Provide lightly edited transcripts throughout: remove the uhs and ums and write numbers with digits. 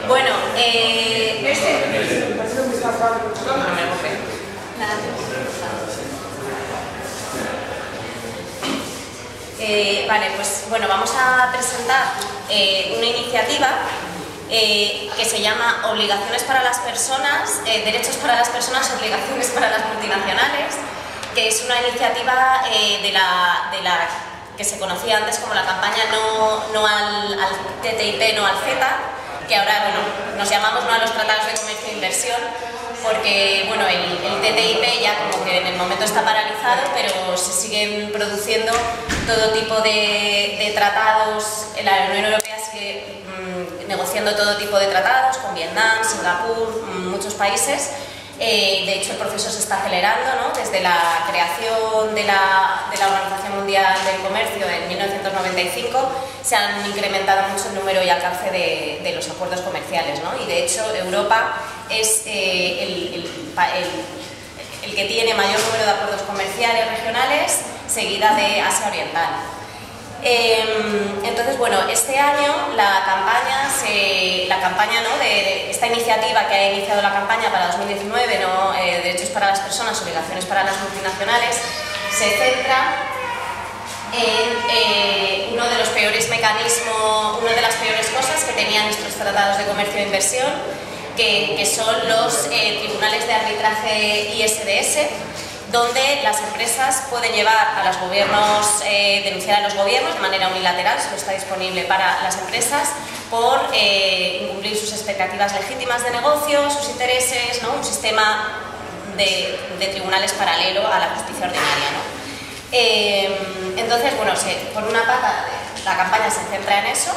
Bueno, vale, pues bueno, vamos a presentar una iniciativa que se llama Obligaciones para las personas, Derechos para las personas, Obligaciones para las multinacionales, que es una iniciativa de la que se conocía antes como la campaña no al TTIP, no al CETA, que ahora, bueno, nos llamamos no a los tratados de comercio e inversión, porque, bueno, el TTIP ya como que en el momento está paralizado, pero se siguen produciendo todo tipo de tratados. La Unión Europea sigue negociando todo tipo de tratados con Vietnam, Singapur, muchos países. De hecho, el proceso se está acelerando, ¿no? Desde la creación de la Organización Mundial del Comercio en 1995 se han incrementado mucho el número y alcance de los acuerdos comerciales, ¿no? Y de hecho Europa es el que tiene mayor número de acuerdos comerciales regionales, seguida de Asia Oriental. Entonces, bueno, este año la campaña ¿no? de esta iniciativa que ha iniciado la campaña para 2019, ¿no? Derechos para las personas, obligaciones para las multinacionales, se centra en uno de los peores mecanismos, una de las peores cosas que tenían nuestros tratados de comercio e inversión, que son los tribunales de arbitraje ISDS, donde las empresas pueden llevar a los gobiernos, denunciar a los gobiernos de manera unilateral, solo está disponible para las empresas, por incumplir sus expectativas legítimas de negocio, sus intereses, ¿no? Un sistema de tribunales paralelo a la justicia ordinaria, ¿no? Entonces, bueno, por una pata la campaña se centra en eso,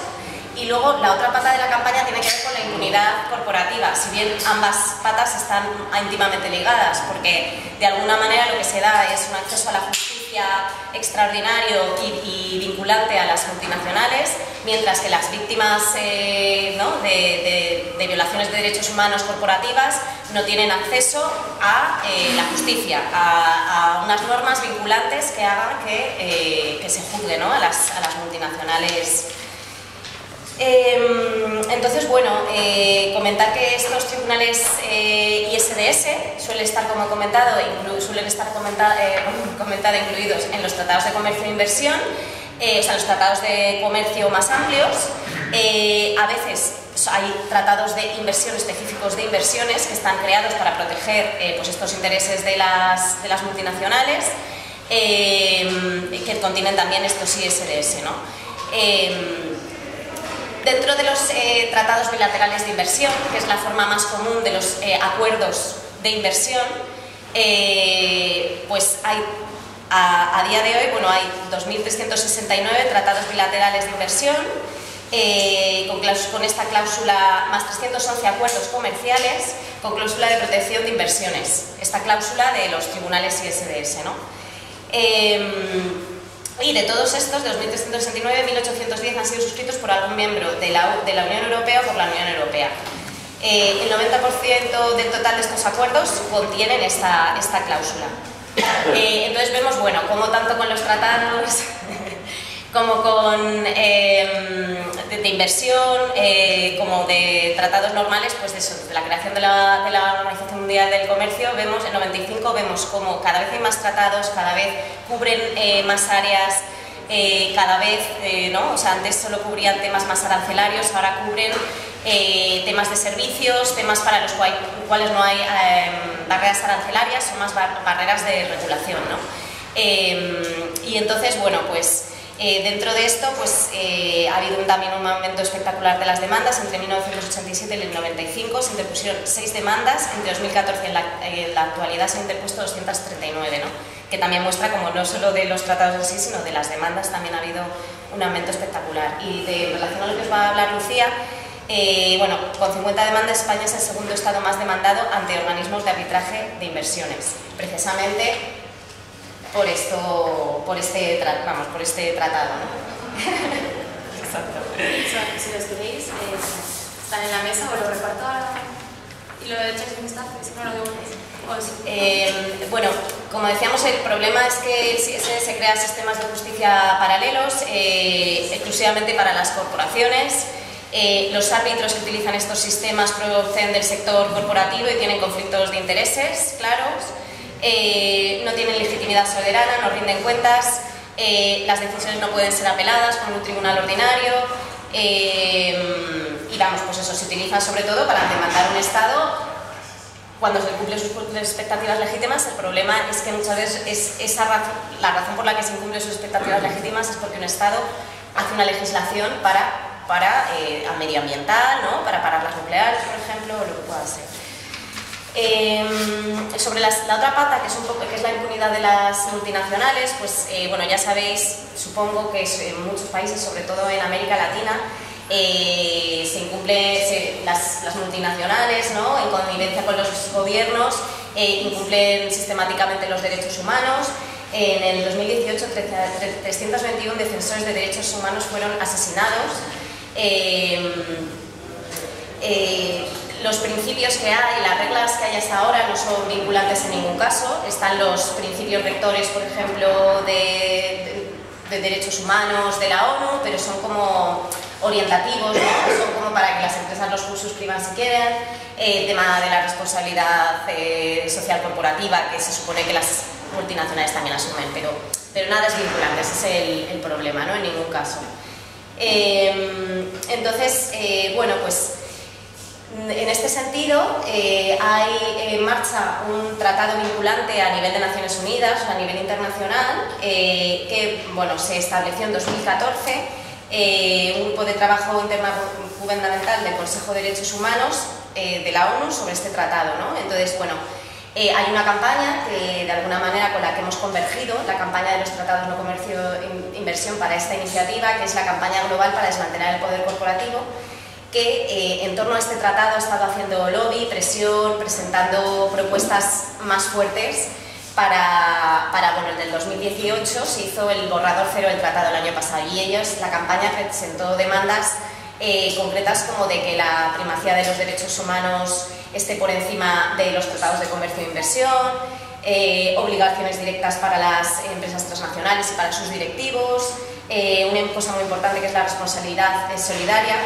y luego la otra pata de la campaña tiene que ver con la impunidad corporativa, si bien ambas patas están íntimamente ligadas, porque de alguna manera lo que se da es un acceso a la justicia extraordinario y vinculante a las multinacionales, mientras que las víctimas ¿no? de violaciones de derechos humanos corporativas no tienen acceso a la justicia, a unas normas vinculantes que hagan que se juzgue, ¿no? a las multinacionales. Entonces, bueno, comentar que estos tribunales ISDS suelen estar, como comentado, incluidos en los tratados de comercio e inversión, o sea, los tratados de comercio más amplios. A veces hay tratados de inversión específicos de inversiones que están creados para proteger pues estos intereses de las multinacionales, que contienen también estos ISDS, ¿no? Dentro de los tratados bilaterales de inversión, que es la forma más común de los acuerdos de inversión, pues hay, a día de hoy, bueno, hay 2.369 tratados bilaterales de inversión, con esta cláusula, más 311 acuerdos comerciales con cláusula de protección de inversiones, esta cláusula de los tribunales ISDS, ¿no? Y de todos estos, de 2.369, 1.810 han sido suscritos por algún miembro de la Unión Europea o por la Unión Europea. El 90% del total de estos acuerdos contienen esta cláusula. Entonces vemos, bueno, como tanto con los tratados como con de inversión, como de tratados normales, pues de la creación de la Organización Mundial del Comercio, vemos en 95 vemos como cada vez hay más tratados, cada vez cubren más áreas, cada vez, ¿no? O sea, antes solo cubrían temas más arancelarios, ahora cubren temas de servicios, temas para los cuales no hay barreras arancelarias, son más barreras de regulación, ¿no? Y entonces, bueno, pues dentro de esto pues, ha habido también un aumento espectacular de las demandas. Entre 1987 y el 95 se interpusieron 6 demandas, entre 2014 y en la actualidad se han interpuesto 239, ¿no? Que también muestra como no solo de los tratados en sí, sino de las demandas también ha habido un aumento espectacular. Y en relación a lo que os va a hablar Lucía, bueno, con 50 demandas España es el segundo estado más demandado ante organismos de arbitraje de inversiones, precisamente por este tratado, ¿no? Exacto. Si los queréis, están en la mesa o lo reparto ahora. ¿Y lo de Chasing Staff? ¿Es no lo devuelves? Bueno, como decíamos, el problema es que se crean sistemas de justicia paralelos exclusivamente para las corporaciones. Los árbitros que utilizan estos sistemas proceden del sector corporativo y tienen conflictos de intereses claros, no tienen legitimidad soberana, no rinden cuentas, las decisiones no pueden ser apeladas con un tribunal ordinario y vamos, pues eso se utiliza sobre todo para demandar a un Estado cuando se cumplen sus expectativas legítimas. El problema es que muchas veces la razón por la que se incumplen sus expectativas legítimas es porque un Estado hace una legislación para medioambiental, ¿no? Para parar las nucleares, por ejemplo, o lo que pueda ser. Sobre la otra pata, que es la impunidad de las multinacionales, pues bueno, ya sabéis, supongo que en muchos países, sobre todo en América Latina, se incumplen las multinacionales, ¿no? En connivencia con los gobiernos, incumplen sistemáticamente los derechos humanos. En el 2018, 321 defensores de derechos humanos fueron asesinados. Los principios que hay, las reglas que hay hasta ahora no son vinculantes en ningún caso. Están los principios rectores, por ejemplo, de derechos humanos de la ONU, pero son como orientativos, ¿no? Son como para que las empresas los suscriban si quieren. El tema de la responsabilidad social corporativa, que se supone que las multinacionales también asumen, pero nada es vinculante, ese es el problema, ¿no? En ningún caso. Entonces, bueno, pues en este sentido hay en marcha un tratado vinculante a nivel de Naciones Unidas, a nivel internacional, que bueno, se estableció en 2014, un grupo de trabajo intergubernamental del Consejo de Derechos Humanos de la ONU sobre este tratado, ¿no? Entonces, bueno, hay una campaña que de alguna manera con la que hemos convergido, la campaña de los tratados no comercio inversión para esta iniciativa, que es la campaña global para desmantelar el poder corporativo, que en torno a este tratado ha estado haciendo lobby, presión, presentando propuestas más fuertes bueno, en el 2018 se hizo el borrador cero del tratado el año pasado y la campaña presentó demandas concretas como de que la primacía de los derechos humanos esté por encima de los tratados de comercio e inversión, obligaciones directas para las empresas transnacionales y para sus directivos, una cosa muy importante que es la responsabilidad solidaria,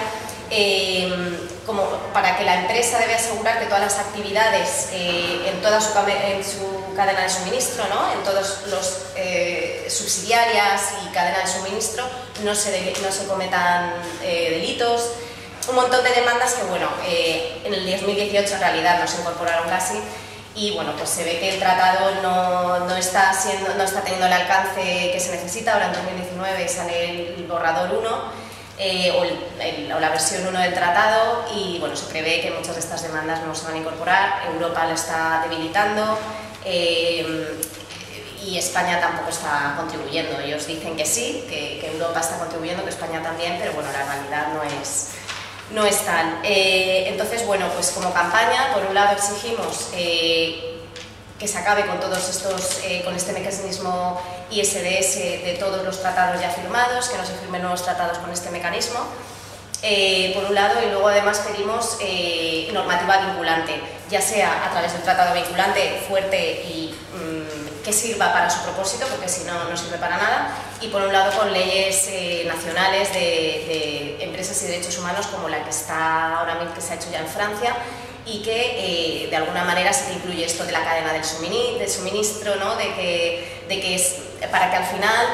como para que la empresa debe asegurar que todas las actividades en toda su cadena de suministro, ¿no? En todos los subsidiarias y cadena de suministro no se cometan delitos. Un montón de demandas que, bueno, en el 2018 en realidad no se incorporaron casi y, bueno, pues se ve que el tratado no está teniendo el alcance que se necesita. Ahora en 2019 sale el borrador 1 o la versión 1 del tratado y, bueno, se prevé que muchas de estas demandas no se van a incorporar. Europa lo está debilitando y España tampoco está contribuyendo. Ellos dicen que sí, que Europa está contribuyendo, que España también, pero, bueno, la realidad no es tal. Entonces, bueno, pues como campaña, por un lado exigimos que se acabe con todos estos, con este mecanismo ISDS de todos los tratados ya firmados, que no se firmen nuevos tratados con este mecanismo, por un lado, y luego además pedimos normativa vinculante, ya sea a través de un tratado vinculante fuerte y que sirva para su propósito, porque si no, no sirve para nada, y por un lado con leyes nacionales de empresas y derechos humanos como la que está ahora mismo, que se ha hecho ya en Francia, y que de alguna manera se incluye esto de la cadena del suministro, ¿no? de que es para que al final,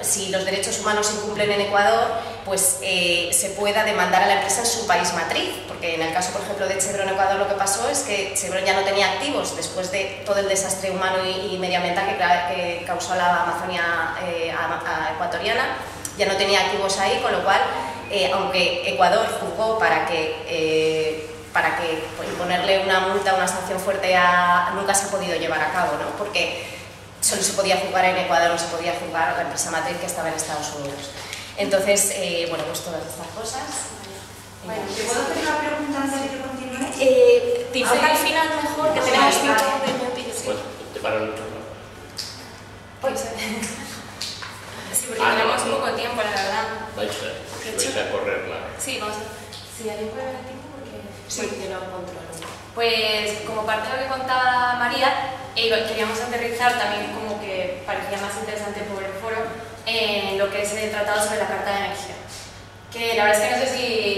si los derechos humanos se incumplen en Ecuador, pues se pueda demandar a la empresa en su país matriz, porque en el caso, por ejemplo, de Chevron Ecuador lo que pasó es que Chevron ya no tenía activos después de todo el desastre humano y medioambiental que causó la Amazonia ecuatoriana, ya no tenía activos ahí, con lo cual, aunque Ecuador juzgó para que imponerle una multa, una sanción fuerte nunca se ha podido llevar a cabo, ¿no? Porque solo se podía juzgar en Ecuador, no se podía juzgar a la empresa matriz que estaba en Estados Unidos. Entonces, bueno, pues todas estas cosas. Bueno, ¿te puedo hacer una pregunta antes de que continúes? Tipo que al final mejor, que tenemos 5 minutos. Pues te paro el otro. Puede ser. Sí, porque tenemos poco tiempo, la verdad. Vais a correr, claro. Sí, vamos a... Sí, alguien puede ver el tiempo porque... Sí, yo lo controlo. Pues como parte de lo que contaba María, queríamos aterrizar también como que parecía más interesante por el foro en lo que es el tratado sobre la Carta de Energía. Que la verdad es que no sé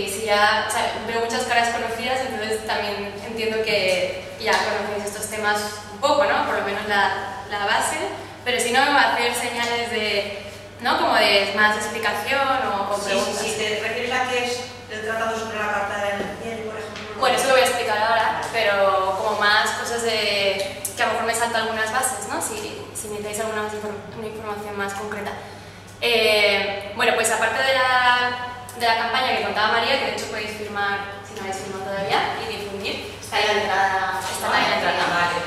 si ya, o sea, veo muchas caras conocidas, entonces también entiendo que ya conocéis estos temas un poco, ¿no? Por lo menos la base, pero si no, hacer señales de, ¿no? Como de más explicación o preguntas. Sí, te refieres a qué es el tratado sobre la Carta de Energía, por ejemplo. Bueno, eso lo voy a explicar ahora, pero como más cosas de que a lo mejor me salto algunas bases, ¿no? Si necesitáis alguna una información más concreta. Bueno, pues aparte de la campaña que contaba María, que de hecho podéis firmar, si no habéis firmado todavía, y difundir. Está ahí la entrada. Está ahí la entrada. Vale.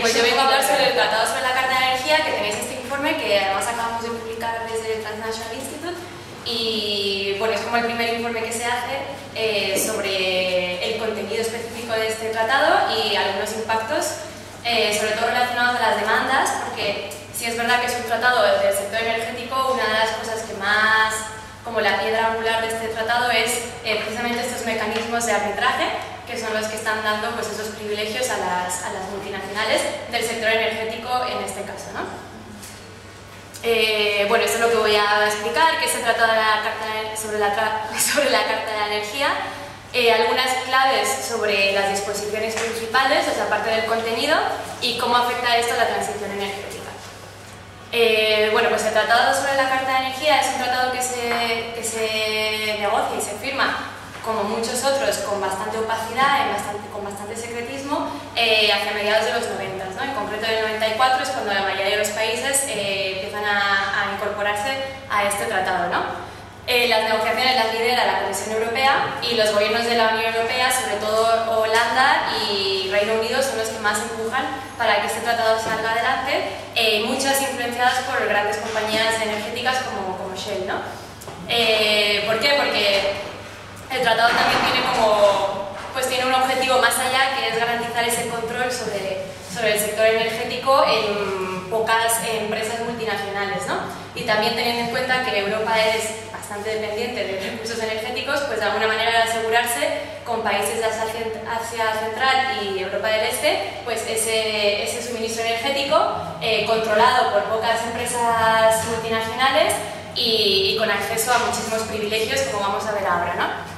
Pues yo vengo a hablar sobre el Tratado sobre la Carta de Energía, que tenéis este informe que además acabamos de publicar desde el Transnational Institute. Y bueno, es como el primer informe que se hace sobre el contenido específico de este tratado y algunos impactos, sobre todo relacionados a las demandas, porque si es verdad que es un tratado del sector energético, una de las cosas que más, como la piedra angular de este tratado, es precisamente estos mecanismos de arbitraje, que son los que están dando pues, esos privilegios a las multinacionales del sector energético en este caso, ¿no? Bueno, esto es lo que voy a explicar, que se trata de la carta sobre la Carta de la Energía, algunas claves sobre las disposiciones principales, o sea, parte del contenido, y cómo afecta esto a la transición energética. Bueno, pues el Tratado sobre la Carta de Energía es un tratado que se negocia y se firma, como muchos otros, con bastante opacidad, con bastante secretismo, hacia mediados de los 90, ¿no? En concreto, en el 94 es cuando la mayoría de los países empiezan a incorporarse a este tratado, ¿no? Las negociaciones las lidera la Comisión Europea y los gobiernos de la Unión Europea, sobre todo Holanda y Reino Unido, son los que más empujan para que este tratado salga adelante, muchas influenciadas por grandes compañías energéticas como Shell, ¿no? ¿Por qué? Porque el tratado también tiene un objetivo más allá, que es garantizar ese control sobre el sector energético en pocas empresas multinacionales, ¿no? Y también teniendo en cuenta que Europa es bastante dependiente de recursos energéticos, pues de alguna manera de asegurarse con países de Asia Central y Europa del Este, pues ese suministro energético controlado por pocas empresas multinacionales y con acceso a muchísimos privilegios, como vamos a ver ahora, ¿no?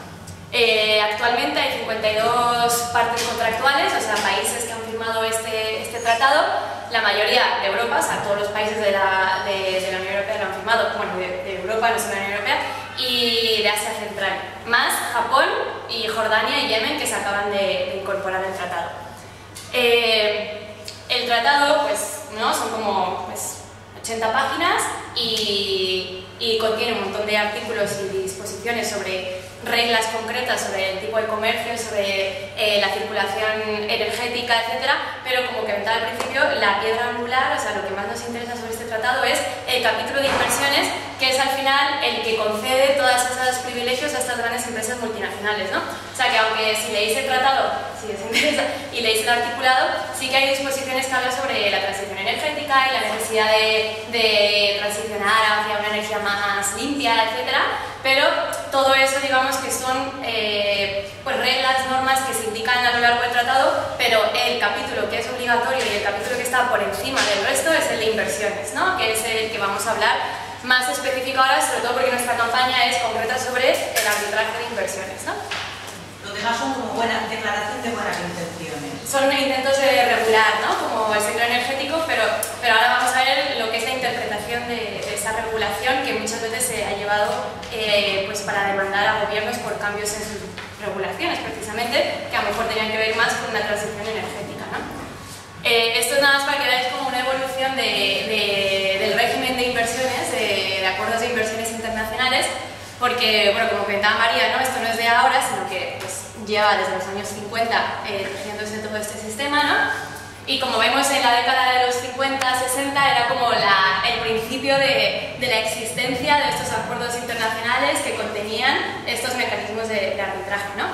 Actualmente hay 52 partes contractuales, o sea, países que han firmado este tratado. La mayoría de Europa, o sea, todos los países de la Unión Europea lo han firmado, bueno, de Europa, no es la Unión Europea, y de Asia Central, más Japón y Jordania y Yemen, que se acaban de incorporar al tratado. El tratado, pues, ¿no? Son como 80 páginas y contiene un montón de artículos y disposiciones sobre reglas concretas sobre el tipo de comercio, sobre la circulación energética, etc. Pero como comentaba al principio, la piedra angular, o sea, lo que más nos interesa sobre este tratado es el capítulo de inversiones, que es al final el que concede todos esos privilegios a estas grandes empresas multinacionales, ¿no? O sea que aunque si leéis el tratado, si os interesa, y leéis el articulado, sí que hay disposiciones que hablan sobre la transición energética y la necesidad de transicionar hacia una energía más limpia, etc. Pero todo eso, digamos que son pues reglas, normas que se indican a lo largo del tratado, pero el capítulo que es obligatorio y el capítulo que está por encima del resto es el de inversiones, ¿no? Que es el que vamos a hablar más específico ahora, sobre todo porque nuestra campaña es concreta sobre el arbitraje de inversiones, ¿no? Lo demás son como declaración de buenas intenciones. Son intentos de regular, ¿no? Como el sector energético, pero ahora vamos a ver lo que es la interpretación de esa regulación que muchas veces se ha llevado pues para demandar a gobiernos por cambios en sus regulaciones, precisamente, que a lo mejor tenían que ver más con la transición energética, ¿no? Esto es nada más para que veáis como una evolución del régimen de inversiones, de acuerdos de inversiones internacionales, porque, bueno, como comentaba María, ¿no? Esto no es de ahora, sino que pues, lleva desde los años 50 tejiéndose todo este sistema, ¿no? Y como vemos en la década de los 50-60 era como el principio de la existencia de estos acuerdos internacionales que contenían estos mecanismos de arbitraje, ¿no?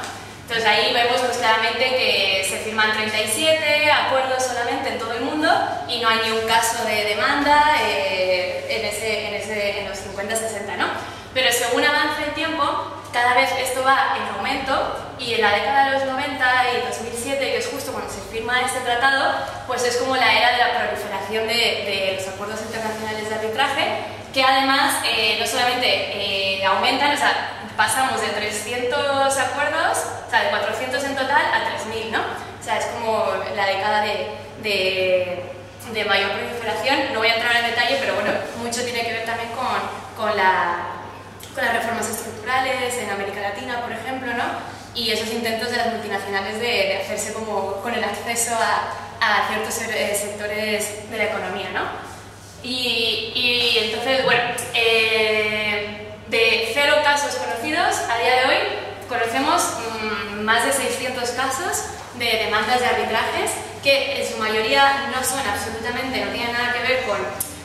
Entonces ahí vemos pues, claramente que se firman 37 acuerdos solamente en todo el mundo y no hay ni un caso de demanda en los 50-60, ¿no? Pero según avanza el tiempo, cada vez esto va en aumento Y en la década de los 90 y 2007, que es justo cuando se firma este tratado, pues es como la era de la proliferación de los acuerdos internacionales de arbitraje, que además no solamente aumentan, o sea, pasamos de 300 acuerdos, o sea, de 400 en total a 3.000, ¿no? O sea, es como la década de mayor proliferación. No voy a entrar en detalle, pero bueno, mucho tiene que ver también con las reformas estructurales en América Latina, por ejemplo, ¿no? Y esos intentos de las multinacionales de hacerse como con el acceso a ciertos sectores de la economía, ¿no? Y entonces, bueno, de 0 casos conocidos, a día de hoy conocemos más de 600 casos de demandas de arbitrajes que en su mayoría no son absolutamente, no tienen nada que ver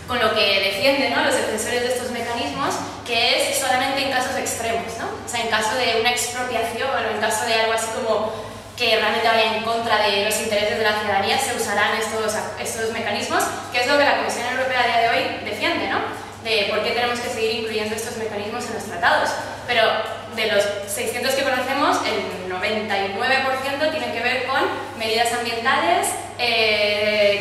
con lo que defienden, ¿no?, los defensores de estos mecanismos, que es solamente en casos extremos, ¿no? O sea, en caso de una expropiación o en caso de algo así como que realmente vaya en contra de los intereses de la ciudadanía, se usarán estos mecanismos, que es lo que la Comisión Europea a día de hoy defiende, ¿no? De por qué tenemos que seguir incluyendo estos mecanismos en los tratados. Pero de los 600 que conocemos, el 99% tienen que ver con medidas ambientales,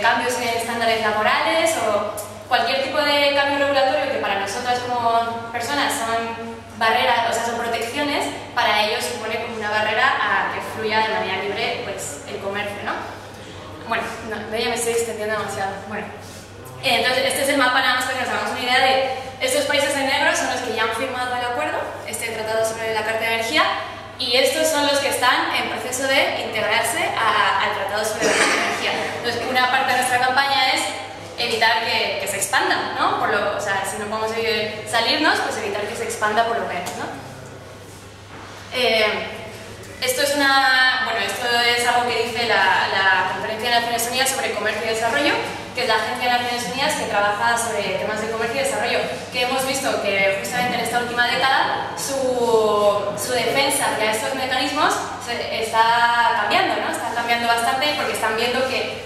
cambios en estándares laborales o cualquier tipo de cambio regulatorio que para nosotras como personas son barreras, o sea, son protecciones, para ellos supone como una barrera a que fluya de manera libre pues, el comercio, ¿no? Bueno, no, ya me estoy extendiendo demasiado. Bueno, entonces este es el mapa nada más para que nos hagamos una idea de estos países en negro son los que ya han firmado el acuerdo, este tratado sobre la Carta de Energía, y estos son los que están en proceso de integrarse al tratado sobre la Carta de Energía. Entonces, una parte de nuestra campaña es evitar que se expanda, ¿no? O sea, si no podemos salirnos, pues evitar que se expanda por lo menos, ¿no? Esto es algo que dice la Conferencia de Naciones Unidas sobre Comercio y Desarrollo, que es la agencia de Naciones Unidas que trabaja sobre temas de comercio y desarrollo, que hemos visto que justamente en esta última década su defensa hacia estos mecanismos está cambiando, ¿no? Está cambiando bastante porque están viendo que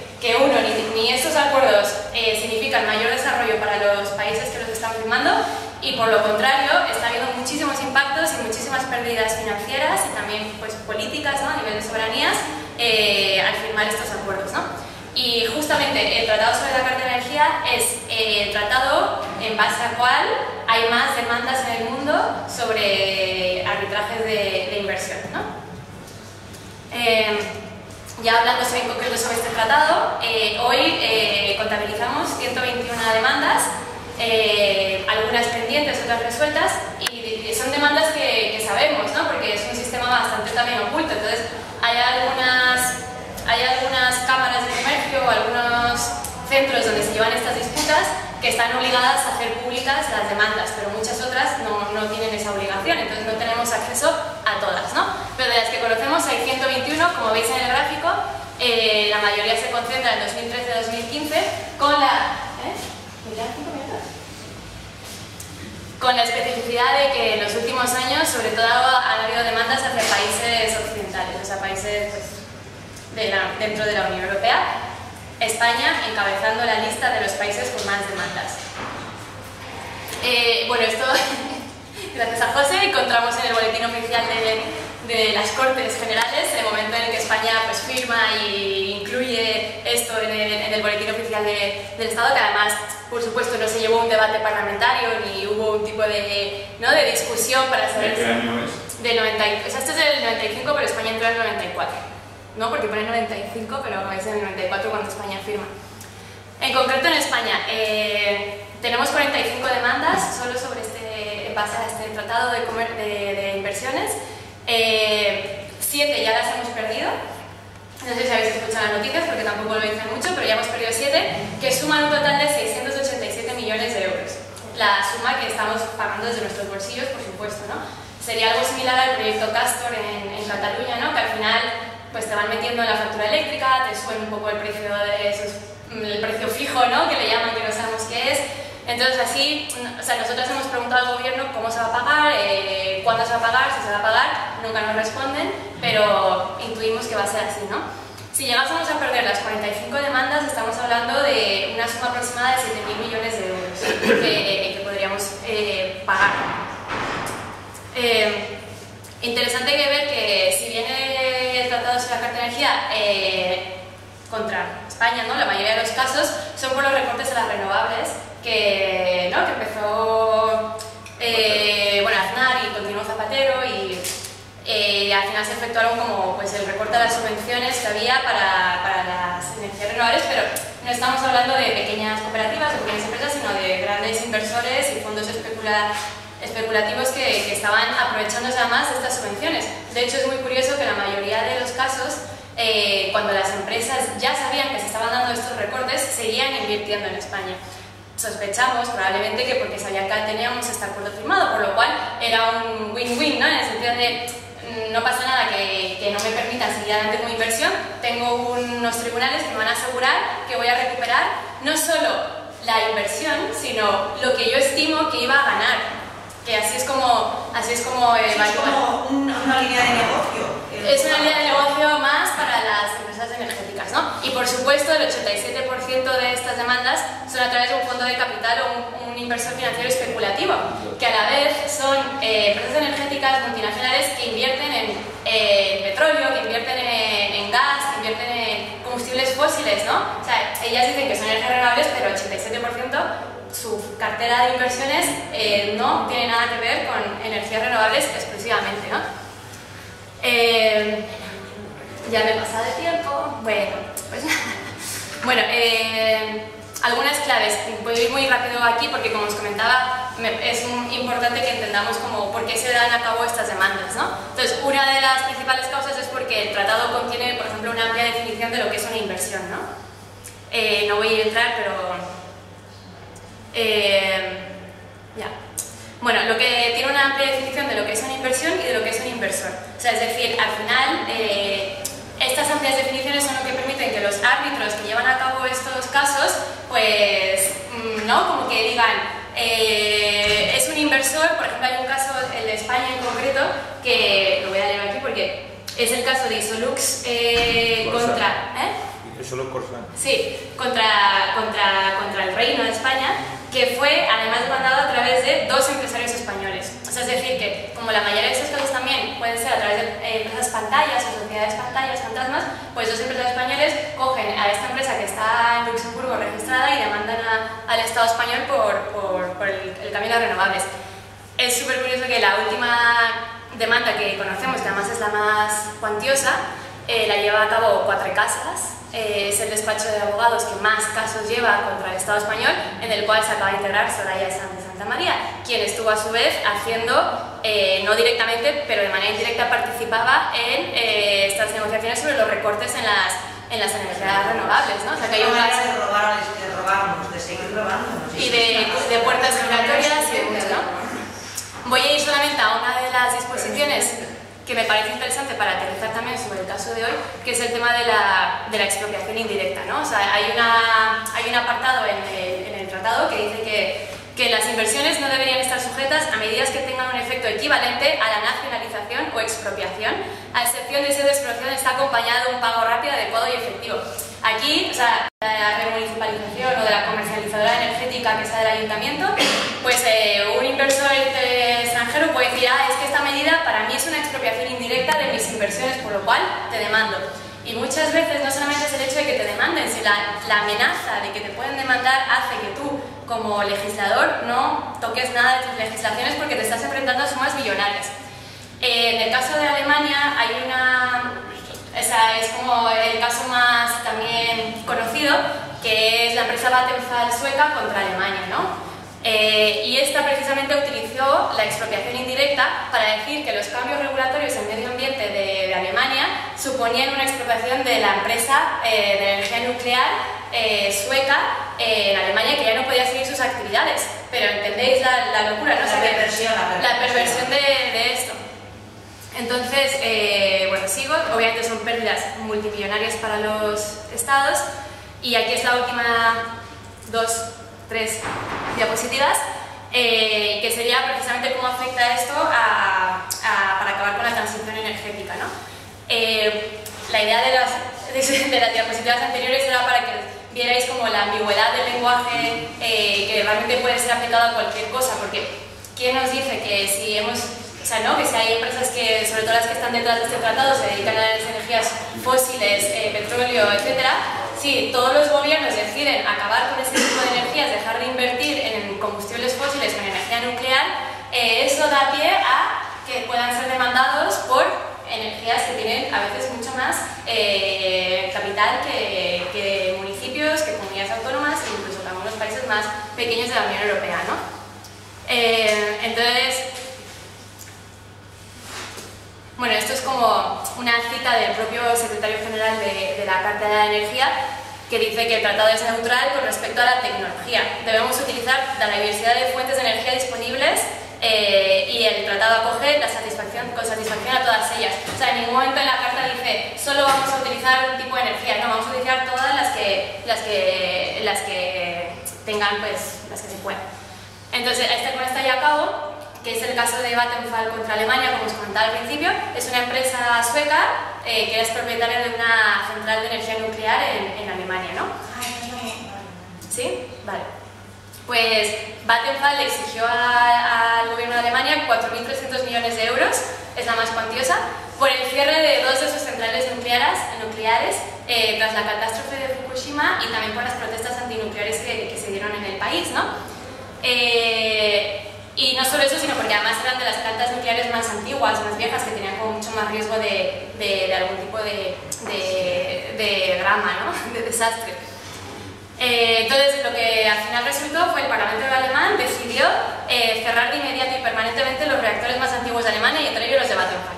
ni estos acuerdos significan mayor desarrollo para los países que los están firmando, y por lo contrario está habiendo muchísimos impactos y muchísimas pérdidas financieras y también pues, políticas, ¿no?, a nivel de soberanías al firmar estos acuerdos, ¿no? Y justamente el Tratado sobre la Carta de Energía es el tratado en base al cual hay más demandas en el mundo sobre arbitrajes de inversión, ¿no? Ya hablando en concreto sobre este tratado, hoy contabilizamos 121 demandas, algunas pendientes, otras resueltas, y son demandas que sabemos, ¿no?, porque es un sistema bastante también oculto. Entonces hay algunas cámaras de comercio o algunos centros donde se llevan estas disputas que están obligadas a hacer públicas las demandas, pero muchas otras no tienen esa obligación, entonces no tenemos acceso a todas, ¿no? Pero de las que conocemos hay 121, como veis en el gráfico, la mayoría se concentra en 2013-2015 con la... Con la especificidad de que en los últimos años, sobre todo, han habido demandas hacia países occidentales, o sea, países pues, dentro de la Unión Europea, España encabezando la lista de los países con más demandas. Bueno, esto, gracias a José, encontramos en el boletín oficial de las Cortes Generales el momento en el que España pues, firma y incluye esto en el boletín oficial del Estado, que además, por supuesto, no se llevó un debate parlamentario ni hubo un tipo de discusión para saber... ¿De qué año es? Del 90, o sea, esto es del 95, pero España entró en el 94. No, porque pone 95, pero es en el 94 cuando España firma. En concreto en España tenemos 45 demandas solo sobre en base a este tratado de inversiones. 7 ya las hemos perdido. No sé si habéis escuchado las noticias porque tampoco lo dicen mucho, pero ya hemos perdido 7, que suman un total de 687 millones de euros. La suma que estamos pagando desde nuestros bolsillos, por supuesto, ¿no? Sería algo similar al proyecto Castor en Cataluña, ¿no?, que al final pues te van metiendo en la factura eléctrica, te suben un poco el precio el precio fijo, ¿no?, que le llaman, que no sabemos qué es. Entonces así, o sea, nosotros hemos preguntado al gobierno cómo se va a pagar, cuándo se va a pagar, si se va a pagar, nunca nos responden, pero intuimos que va a ser así, ¿no? Si llegásemos a perder las 45 demandas, estamos hablando de una suma aproximada de 7.000 millones de euros que podríamos pagar. Interesante que ver que si viene el Tratado sobre la Carta de Energía contra España, ¿no? La mayoría de los casos son por los recortes a las renovables que empezó Aznar y continuó Zapatero y al final se efectuaron como pues, el recorte de las subvenciones que había para las energías renovables, pero no estamos hablando de pequeñas cooperativas o pequeñas empresas, sino de grandes inversores y fondos especulativos que estaban aprovechándose además de estas subvenciones. De hecho, es muy curioso que la mayoría de los casos, cuando las empresas ya sabían que se estaban dando estos recortes, seguían invirtiendo en España. Sospechamos probablemente que porque sabían que teníamos este acuerdo firmado, por lo cual era un win-win, ¿no? En el sentido de no pasa nada que no me permitan seguir adelante con inversión, tengo unos tribunales que me van a asegurar que voy a recuperar no solo la inversión, sino lo que yo estimo que iba a ganar, que así es como es como una línea de negocio. Es una línea de negocio más para las empresas energéticas, ¿no? Y por supuesto el 87% de estas demandas son a través de un fondo de capital o un inversor financiero especulativo, que a la vez son empresas energéticas multinacionales que invierten en petróleo, que invierten en gas, que invierten en combustibles fósiles, ¿no? O sea, ellas dicen que son energías renovables, pero el 87% su cartera de inversiones no tiene nada que ver con energías renovables exclusivamente, ¿no? Ya me he pasado de tiempo. Bueno, pues bueno, algunas claves. Voy a ir muy rápido aquí porque, como os comentaba, es importante que entendamos por qué se dan a cabo estas demandas, ¿no? Entonces, una de las principales causas es porque el tratado contiene, por ejemplo, una amplia definición de lo que es una inversión, ¿no? No voy a entrar, pero ya. Bueno, lo que tiene una amplia definición de lo que es una inversión y de lo que es un inversor. O sea, es decir, al final, estas amplias definiciones son lo que permiten que los árbitros que llevan a cabo estos casos, pues, ¿no? Como que digan, es un inversor. Por ejemplo, hay un caso, el de España en concreto, que lo voy a leer aquí porque es el caso de Isolux contra... Isolux Corsan. Sí, contra el Reino de España, que fue además demandado a través de dos empresarios españoles. O sea, es decir, que como la mayoría de estos casos también pueden ser a través de empresas pantallas o sociedades pantallas, fantasmas, pues dos empresas españoles cogen a esta empresa que está en Luxemburgo registrada y demandan al Estado español por el cambio de renovables. Es súper curioso que la última demanda que conocemos, que además es la más cuantiosa, la lleva a cabo Quatre Casas. Es el despacho de abogados que más casos lleva contra el Estado español, en el cual se acaba de integrar Soraya Sanz de Santa María, quien estuvo a su vez haciendo, no directamente, pero de manera indirecta participaba en estas negociaciones sobre los recortes en las energías renovables, ¿no? O sea, que hay un caso de robarnos, de seguir robándonos. Y de puertas migratorias y de mucho, ¿no? Voy a ir solamente a una de las disposiciones que me parece interesante para aterrizar también sobre el caso de hoy, que es el tema de la expropiación indirecta, ¿no? O sea, hay un apartado en el tratado que dice que las inversiones no deberían estar sujetas a medidas que tengan un efecto equivalente a la nacionalización o expropiación, a excepción de si la expropiación está acompañada de un pago rápido, adecuado y efectivo. Aquí, o sea, la remunicipalización o de la comercializadora energética que sea del ayuntamiento, pues un inversor extranjero puede decir, es que esta medida para mí es una expropiación indirecta de mis inversiones, por lo cual te demando. Y muchas veces no solamente es el hecho de que te demanden, sino la amenaza de que te pueden demandar hace que tú, como legislador, no toques nada de tus legislaciones porque te estás enfrentando a sumas billonarias. En el caso de Alemania hay es como el caso más también conocido, que es la empresa Vattenfall sueca contra Alemania, ¿no? Y esta precisamente utilizó la expropiación indirecta para decir que los cambios regulatorios en medio ambiente de Alemania suponían una expropiación de la empresa de energía nuclear sueca en Alemania, que ya no podía seguir sus actividades. Pero entendéis la locura, ¿no? La perversión de esto. Entonces, bueno, sigo. Obviamente son pérdidas multimillonarias para los estados. Y aquí es la última 3 diapositivas, que sería precisamente cómo afecta esto para acabar con la transición energética, ¿no? La idea de las diapositivas anteriores era para que vierais como la ambigüedad del lenguaje, que realmente puede ser aplicado a cualquier cosa, porque ¿quién nos dice que si sea, ¿no? Que si hay empresas que, sobre todo las que están detrás de este tratado, se dedican a las energías fósiles, petróleo, etcétera, si todos los gobiernos deciden acabar con este tipo de energías, dejar de invertir en combustibles fósiles con energía nuclear, eso da pie a que puedan ser demandados por energías que tienen a veces mucho más capital que municipios, que comunidades autónomas e incluso que algunos países más pequeños de la Unión Europea, ¿no? Entonces, bueno, esto es como una cita del propio secretario general de la Carta de la Energía, que dice que el tratado es neutral con respecto a la tecnología. Debemos utilizar la diversidad de fuentes de energía disponibles y el tratado acoge con satisfacción a todas ellas. O sea, en ningún momento en la carta dice solo vamos a utilizar un tipo de energía, no, vamos a utilizar todas las que tengan, pues, las que se puedan. Entonces, con esta ya acabo, que es el caso de Vattenfall contra Alemania, como os comentaba al principio. Es una empresa sueca que es propietaria de una central de energía nuclear en Alemania, ¿no? ¿Sí? Vale. Pues Vattenfall le exigió al gobierno de Alemania 4.300 millones de euros, es la más cuantiosa, por el cierre de 2 de sus centrales nucleares tras la catástrofe de Fukushima y también por las protestas antinucleares que se dieron en el país, ¿no? Y no solo eso, sino porque además eran de las plantas nucleares más antiguas, más viejas, que tenían como mucho más riesgo de algún tipo de drama, ¿no? De desastre. Entonces, lo que al final resultó fue el Parlamento alemán decidió cerrar de inmediato y permanentemente los reactores más antiguos de Alemania y entre ellos los de Vattenfall.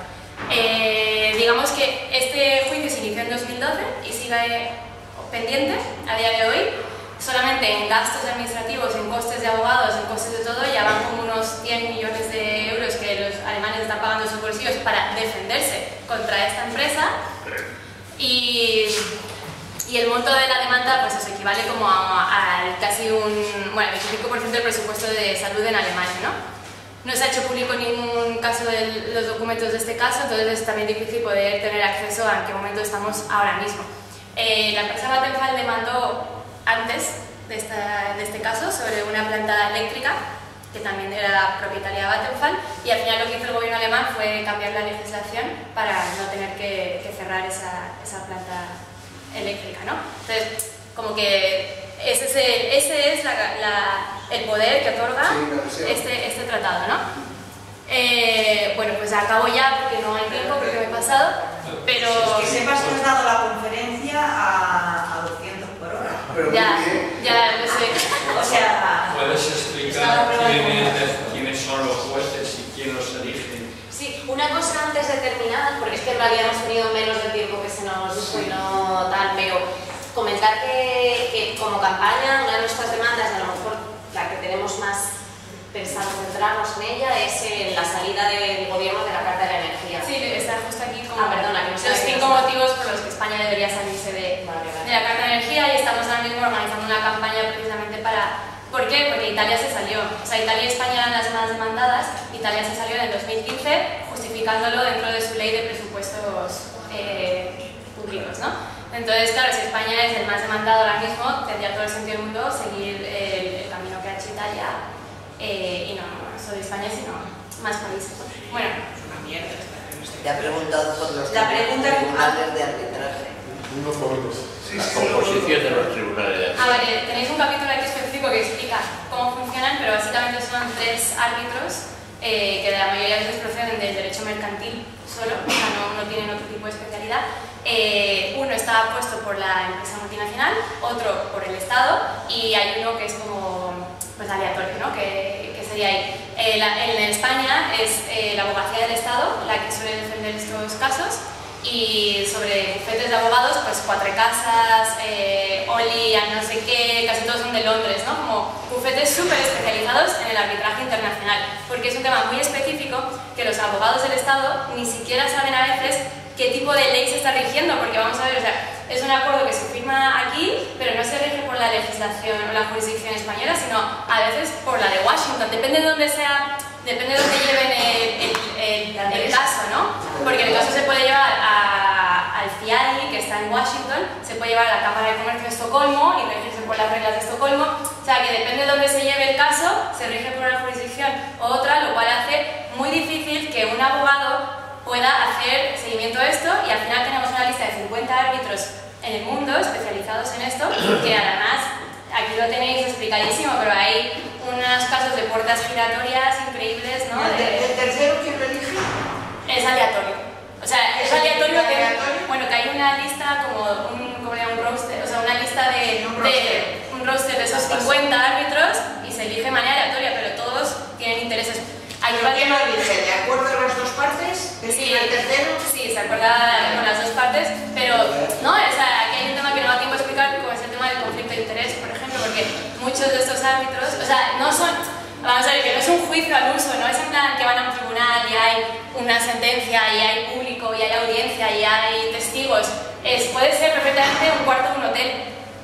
Digamos que este juicio se inició en 2012 y sigue pendiente a día de hoy. Solamente en gastos administrativos, en costes de abogados, en costes de todo, ya van como unos 100 millones de euros que los alemanes están pagando en sus bolsillos para defenderse contra esta empresa. Y el monto de la demanda pues eso equivale como al casi un 25% del presupuesto de salud en Alemania, ¿no? No se ha hecho público ningún caso de los documentos de este caso, entonces es también difícil poder tener acceso a en qué momento estamos ahora mismo. La empresa Vattenfall demandó antes de este caso sobre una planta eléctrica que también era propietaria de Vattenfall, y al final lo que hizo el gobierno alemán fue cambiar la legislación para no tener que cerrar esa planta eléctrica, ¿no? Entonces, como que ese es el poder que otorga este tratado, ¿no? Bueno, pues acabo ya porque no hay tiempo, porque me he pasado, pero... Que sepas que has dado la conferencia a 200 por hora. Ya lo sé. O sea... ¿Puedes explicar quiénes son los jueces y quién los elige? Sí, una cosa antes de terminar, porque es que en realidad hemos tenido menos del tiempo que se nos dijo y no tal, pero comentar que como campaña, una de nuestras demandas, a lo mejor la que tenemos más pensado centrarnos en ella, es en la salida del gobierno de la Carta de la Energía. Sí, está justo aquí como perdona, que no sé los 5 motivos por los que España debería salirse de la Carta de la Energía, y estamos ahora mismo organizando una campaña precisamente para... ¿Por qué? Porque Italia se salió. O sea, Italia y España eran las más demandadas. Italia se salió en el 2015 justificándolo dentro de su ley de presupuestos públicos, ¿no? Entonces, claro, si España es el más demandado ahora mismo, tendría todo el sentido del mundo seguir el camino que ha hecho Italia, y no solo España, sino más países. Bueno, Te ha preguntado por los tribunales de arbitraje. Unos momentos. La composición de los tribunales de arbitraje. vale, tenéis un capítulo aquí específico que explica cómo funcionan, pero básicamente son 3 árbitros que la mayoría de veces proceden del derecho mercantil solo, o sea, no tienen otro tipo de especialidad. Uno está puesto por la empresa multinacional, otro por el Estado, y hay uno que es como pues aleatorio, ¿no? que sería ahí. En España es la abogacía del Estado la que suele defender estos casos, y sobre bufetes de abogados, pues Cuatrecasas, Oli, no sé qué, casi todos son de Londres, ¿no? Como bufetes súper especializados en el arbitraje internacional, porque es un tema muy específico que los abogados del Estado ni siquiera saben a veces qué tipo de ley se está rigiendo, porque vamos a ver, o sea, es un acuerdo que se firma aquí, pero no se rige por la legislación o la jurisdicción española, sino a veces por la de Washington, depende de dónde sea, depende de dónde lleven el caso, ¿no? Porque el caso se puede llevar al FIAI, que está en Washington, se puede llevar a la Cámara de Comercio de Estocolmo y regirse por las reglas de Estocolmo, o sea que depende de dónde se lleve el caso, se rige por una jurisdicción u otra, lo cual hace muy difícil que hacer seguimiento de esto y al final tenemos una lista de 50 árbitros en el mundo especializados en esto, que además, aquí lo tenéis explicadísimo, pero hay unos casos de puertas giratorias increíbles, ¿no? ¿El tercero quién lo elige? Es aleatorio. O sea, es aleatorio que, bueno, que hay una lista como un roster, o sea, una lista de un roster de esos 50 árbitros y se elige de manera aleatoria, pero todos tienen intereses. ¿Quién lo elige? ¿De acuerdo a las dos partes? Sí, ¿El tercero? sí, se acuerda con las dos partes, pero no, o sea, aquí hay un tema que no da tiempo a explicar, como es el tema del conflicto de interés, por ejemplo, porque muchos de estos árbitros, o sea, no son, vamos a ver, que no es un juicio al uso, no es en plan que van a un tribunal y hay una sentencia y hay público y hay audiencia y hay testigos, puede ser perfectamente un cuarto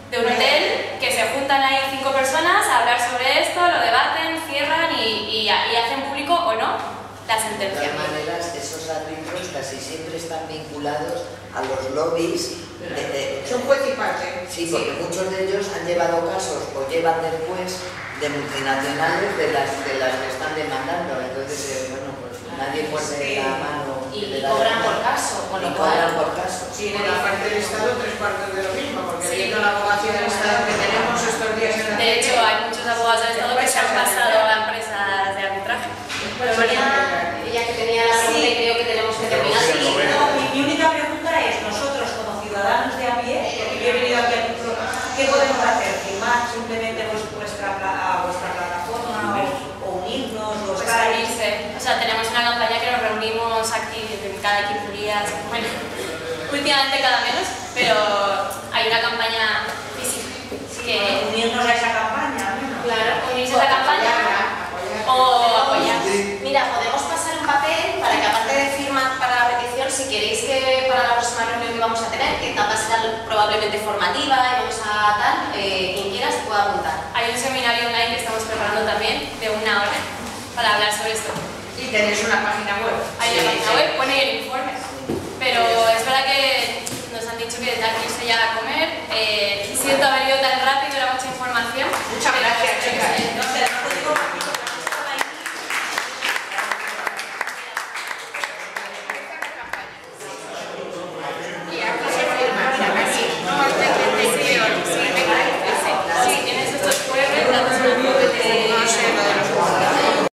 de un hotel que se juntan ahí 5 personas a hablar sobre esto, lo debaten, cierran y hacen público o no la sentencia. De todas maneras, esos árbitros casi siempre están vinculados a los lobbies. Son juez y parte. Sí, porque muchos de ellos han llevado casos o llevan después de multinacionales de las que están demandando. Entonces, bueno, pues nadie muerde la mano. Y cobran por caso, con lo cual... cobran por caso. Sí, por la parte del Estado 3/4 de lo mismo, porque viendo la abogacía del Estado que tenemos estos días en la... De hecho, hay muchos abogados del Estado que se han pasado a empresas de arbitraje. Ya que tenía la pregunta y creo que tenemos que terminar. Mi única pregunta es, nosotros como ciudadanos de a pie, porque yo he venido aquí a ¿qué podemos hacer? ¿Firmar simplemente vuestra plataforma o unirnos o estar ahí? O sea, tenemos una campaña que nos reunimos aquí cada 15 días, bueno, últimamente cada menos, pero hay una campaña física. Que unirnos a esa campaña, ¿no? Claro, unirse a esa campaña o apoyar. Mira, podemos pasar un papel para que aparte de firmar para la petición, si queréis que para la próxima reunión que vamos a tener, que va a ser probablemente formativa y vamos a tal, quien quiera se pueda apuntar. Hay un seminario online que estamos preparando también de 1 hora para hablar sobre esto. Y tenéis una página web. Hay una página web, pone el informe. Pero es verdad que nos han dicho que hay que irse ya a comer. Siento haber ido tan rápido, era mucha información. Mucha